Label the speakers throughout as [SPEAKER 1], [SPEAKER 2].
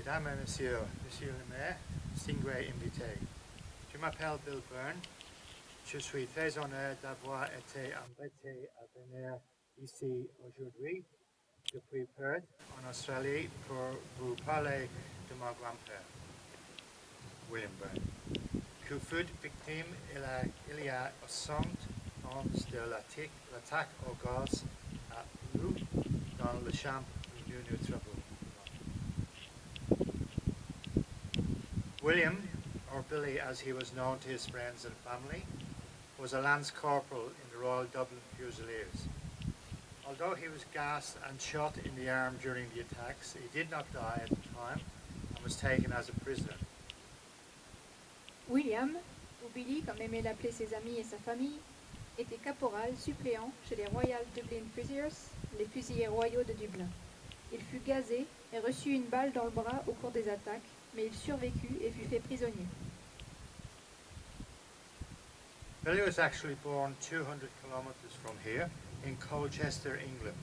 [SPEAKER 1] Mesdames et Messieurs, Monsieur le maire, distingués invités. Je m'appelle Bill Byrne. Je suis très honoré d'avoir été invité à venir ici aujourd'hui depuis Perth, en Australie, pour vous parler de mon grand-père, William Byrne, qui fut victime il y a 100 ans de l'attaque au gaz à Hulluch, dans le champ où nous nous trouvons. William, or Billy as he was known to his friends and family, was a lance corporal in the Royal Dublin Fusiliers. Although he was gassed and shot in the arm during the attacks, he did not die at the time and was taken as a prisoner.
[SPEAKER 2] William, ou Billy comme aimaient l'appeler ses amis et sa famille, était caporal suppléant chez les Royal Dublin Fusiliers, les fusiliers royaux de Dublin. Il fut gazé et reçut une balle dans le bras au cours des attaques, mais il survécut et fut fait prisonnier.
[SPEAKER 1] Billy was actually born 200 kilometres from here, in Colchester, England.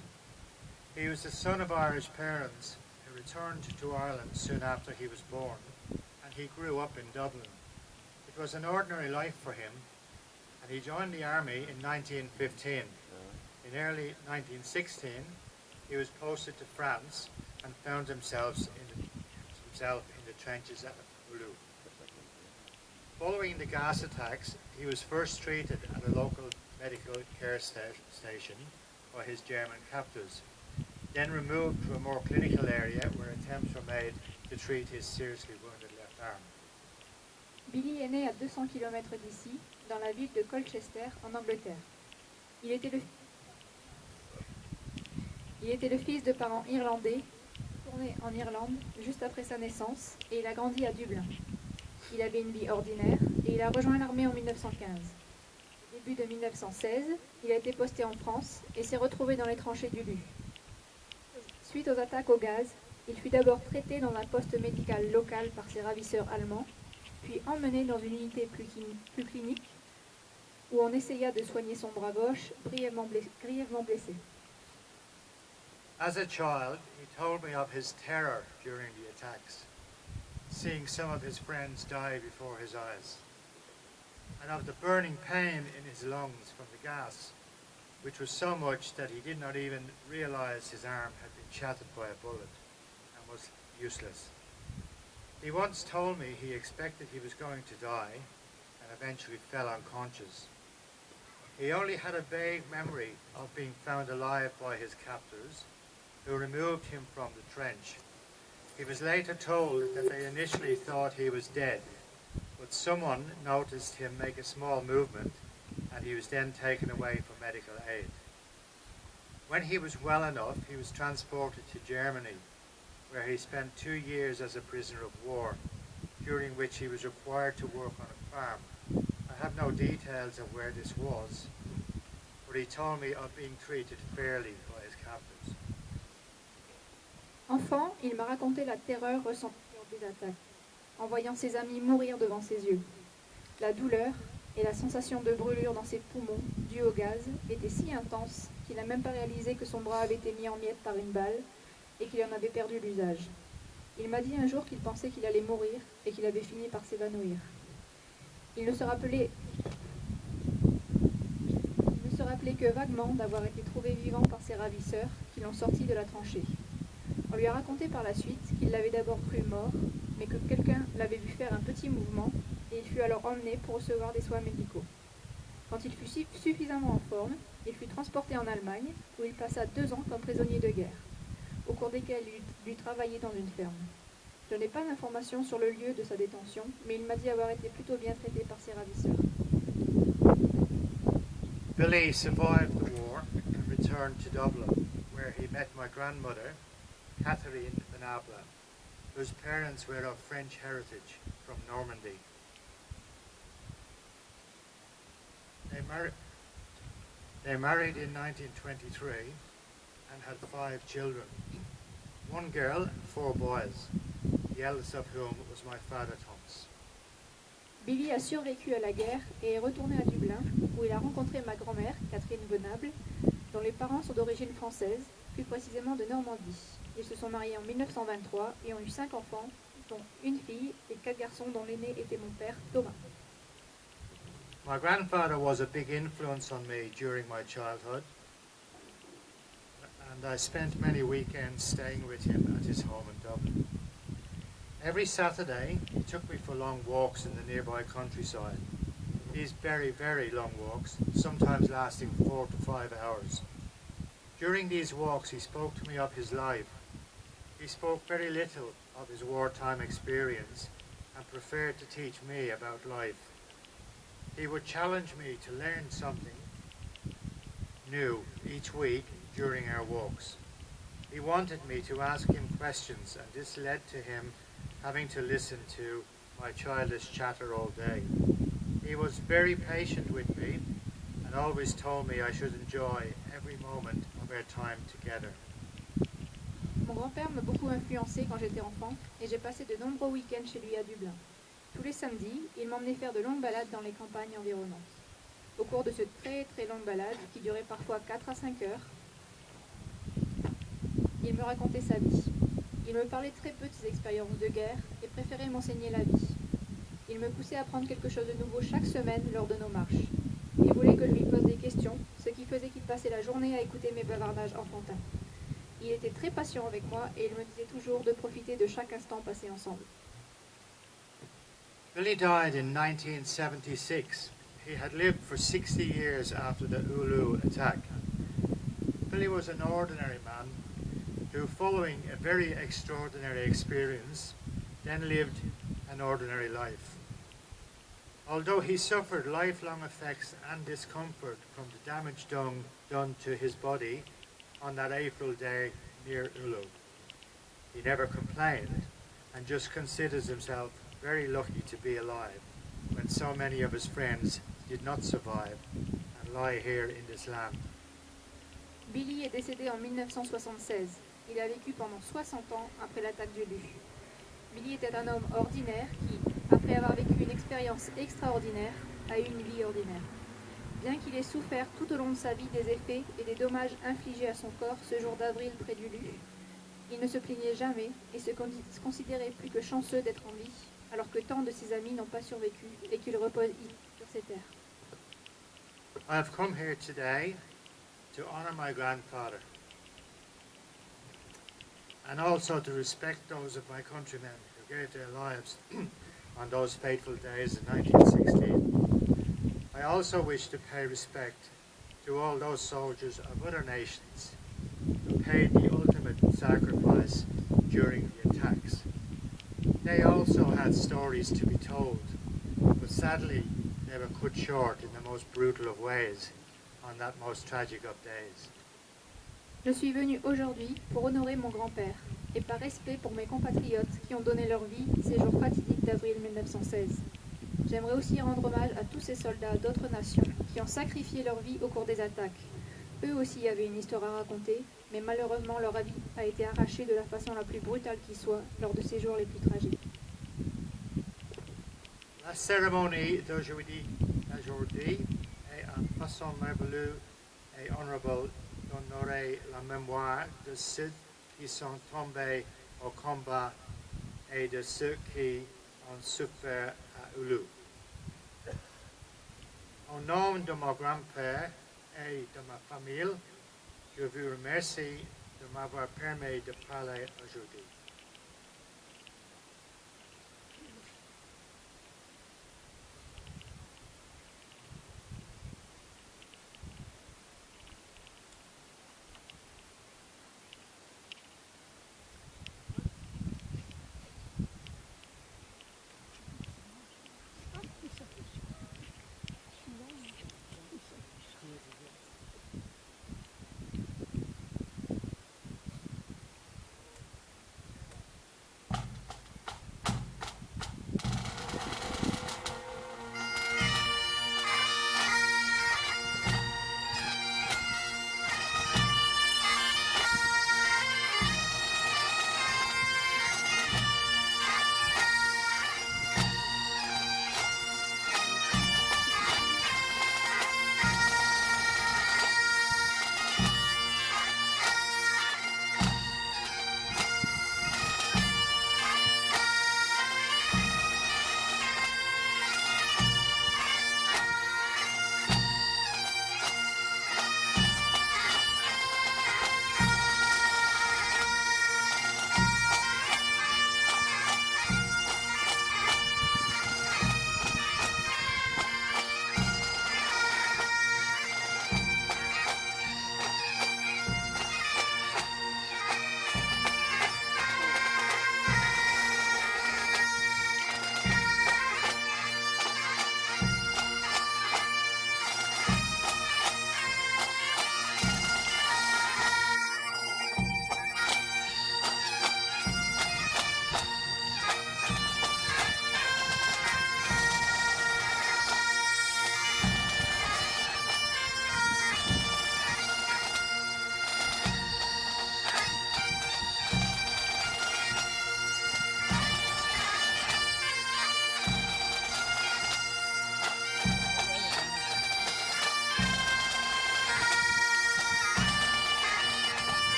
[SPEAKER 1] He was the son of Irish parents who returned to Ireland soon after he was born, and he grew up in Dublin. It was an ordinary life for him, and he joined the army in 1915. In early 1916, he was posted to France and found himself in the trenches at Hulluch. Following the gas attacks, he was first treated at a local medical care station by his German captors, then removed to a more clinical area where attempts were made to treat his seriously wounded left arm.
[SPEAKER 2] Billy est né à 200 km d'ici, dans la ville de Colchester, en Angleterre. Il était le fils de parents irlandais, tourné en Irlande juste après sa naissance, et il a grandi à Dublin. Il avait une vie ordinaire et il a rejoint l'armée en 1915. Au début de 1916, il a été posté en France et s'est retrouvé dans les tranchées du Lu. Suite aux attaques au gaz, il fut d'abord traité dans un poste médical local par ses ravisseurs allemands, puis emmené dans une unité plus clinique où on essaya de soigner son bras gauche grièvement blessé.
[SPEAKER 1] As a child, he told me of his terror during the attacks, seeing some of his friends die before his eyes, and of the burning pain in his lungs from the gas, which was so much that he did not even realize his arm had been shattered by a bullet and was useless. He once told me he expected he was going to die and eventually fell unconscious. He only had a vague memory of being found alive by his captors, who removed him from the trench. He was later told that they initially thought he was dead, but someone noticed him make a small movement and he was then taken away for medical aid. When he was well enough, he was transported to Germany, where he spent 2 years as a prisoner of war, during which he was required to work on a farm. I have no details of where this was, but he told me of being treated fairly by his captors.
[SPEAKER 2] Enfant, il m'a raconté la terreur ressentie lors des attaques, en voyant ses amis mourir devant ses yeux. La douleur et la sensation de brûlure dans ses poumons, due au gaz, étaient si intenses qu'il n'a même pas réalisé que son bras avait été mis en miettes par une balle et qu'il en avait perdu l'usage. Il m'a dit un jour qu'il pensait qu'il allait mourir et qu'il avait fini par s'évanouir. Il ne se rappelait que vaguement d'avoir été trouvé vivant par ses ravisseurs qui l'ont sorti de la tranchée. On lui a raconté par la suite qu'il l'avait d'abord cru mort, mais que quelqu'un l'avait vu faire un petit mouvement et il fut alors emmené pour recevoir des soins médicaux. Quand il fut suffisamment en forme, il fut transporté en Allemagne où il passa 2 ans comme prisonnier de guerre, au cours desquels il dut travailler dans une ferme. Je n'ai pas d'informations sur le lieu de sa détention, mais il m'a dit avoir été plutôt bien traité par ses ravisseurs.
[SPEAKER 1] Billy survived the war and returned to Dublin, where he met my grandmother, Catherine Venable, whose parents were of French heritage from Normandy. They married in 1923 and had 5 children, 1 girl and 4 boys, the eldest of whom was my father Thomas.
[SPEAKER 2] Billy a survécu à la guerre et est retourné à Dublin, où il a rencontré ma grand-mère, Catherine Venable, dont les parents sont d'origine française, plus précisément de Normandie. Ils se sont mariés en 1923 et ont eu 5 enfants, dont une fille et 4 garçons dont l'aîné était mon père, Thomas.
[SPEAKER 1] My grandfather was a big influence on me during my childhood, and I spent many weekends staying with him at his home in Dublin. Every Saturday, he took me for long walks in the nearby countryside. These very, very long walks, sometimes lasting 4 to 5 hours. During these walks, he spoke to me of his life. He spoke very little of his wartime experience and preferred to teach me about life. He would challenge me to learn something new each week during our walks. He wanted me to ask him questions, and this led to him having to listen to my childish chatter all day. He was very patient with me and always told me I should enjoy every moment of our time together.
[SPEAKER 2] Mon grand-père m'a beaucoup influencé quand j'étais enfant et j'ai passé de nombreux week-ends chez lui à Dublin. Tous les samedis, il m'emmenait faire de longues balades dans les campagnes environnantes. Au cours de cette très très longue balade, qui durait parfois 4 à 5 heures, il me racontait sa vie. Il me parlait très peu de ses expériences de guerre et préférait m'enseigner la vie. Il me poussait à apprendre quelque chose de nouveau chaque semaine lors de nos marches. Il voulait que je lui pose des questions, ce qui faisait qu'il passait la journée à écouter mes bavardages enfantins. Il était très patient avec moi et il me disait toujours de profiter de chaque instant passé ensemble.
[SPEAKER 1] Billy died in 1976. He had lived for 60 years after the Hulluch attack. Billy was an ordinary man who, following a very extraordinary experience, then lived an ordinary life. Although he suffered lifelong effects and discomfort from the damage done to his body on that April day near Hulluch, he never complained and just considers himself very lucky to be alive when so many of his friends did not survive and lie here in this land.
[SPEAKER 2] Billy est décédé en 1976. Il a vécu pendant 60 ans après l'attaque du Hulluch. Billy était un homme ordinaire qui, après avoir vécu une expérience extraordinaire, a eu une vie ordinaire. Bien qu'il ait souffert tout au long de sa vie des effets et des dommages infligés à son corps ce jour d'avril près du Hulluch, il ne se plaignait jamais et se considérait plus que chanceux d'être en vie, alors que tant de ses amis n'ont pas survécu et qu'il repose sur ces terres.
[SPEAKER 1] I have come here today to honor my grandfather and also to respect those of my countrymen who gave their lives on those fateful days in 1916. I also wish to pay respect to all those soldiers of other nations who paid the ultimate sacrifice during the attacks. They also had stories to be told, but sadly they were cut short in the most brutal of ways on that most tragic of days.
[SPEAKER 2] Je suis venu aujourd'hui pour honorer mon grand-père et par respect pour mes compatriotes qui ont donné leur vie ces jours fatidiques d'avril 1916. J'aimerais aussi rendre hommage à tous ces soldats d'autres nations qui ont sacrifié leur vie au cours des attaques. Eux aussi avaient une histoire à raconter, mais malheureusement leur vie a été arrachée de la façon la plus brutale qui soit lors de ces jours les plus tragiques.
[SPEAKER 1] La cérémonie d'aujourd'hui est une façon merveilleuse et honorable d'honorer la mémoire de ceux qui sont tombés au combat et de ceux qui ont souffert à Hulluch. Au nom de mon grand-père et de ma famille, je vous remercie de m'avoir permis de parler aujourd'hui.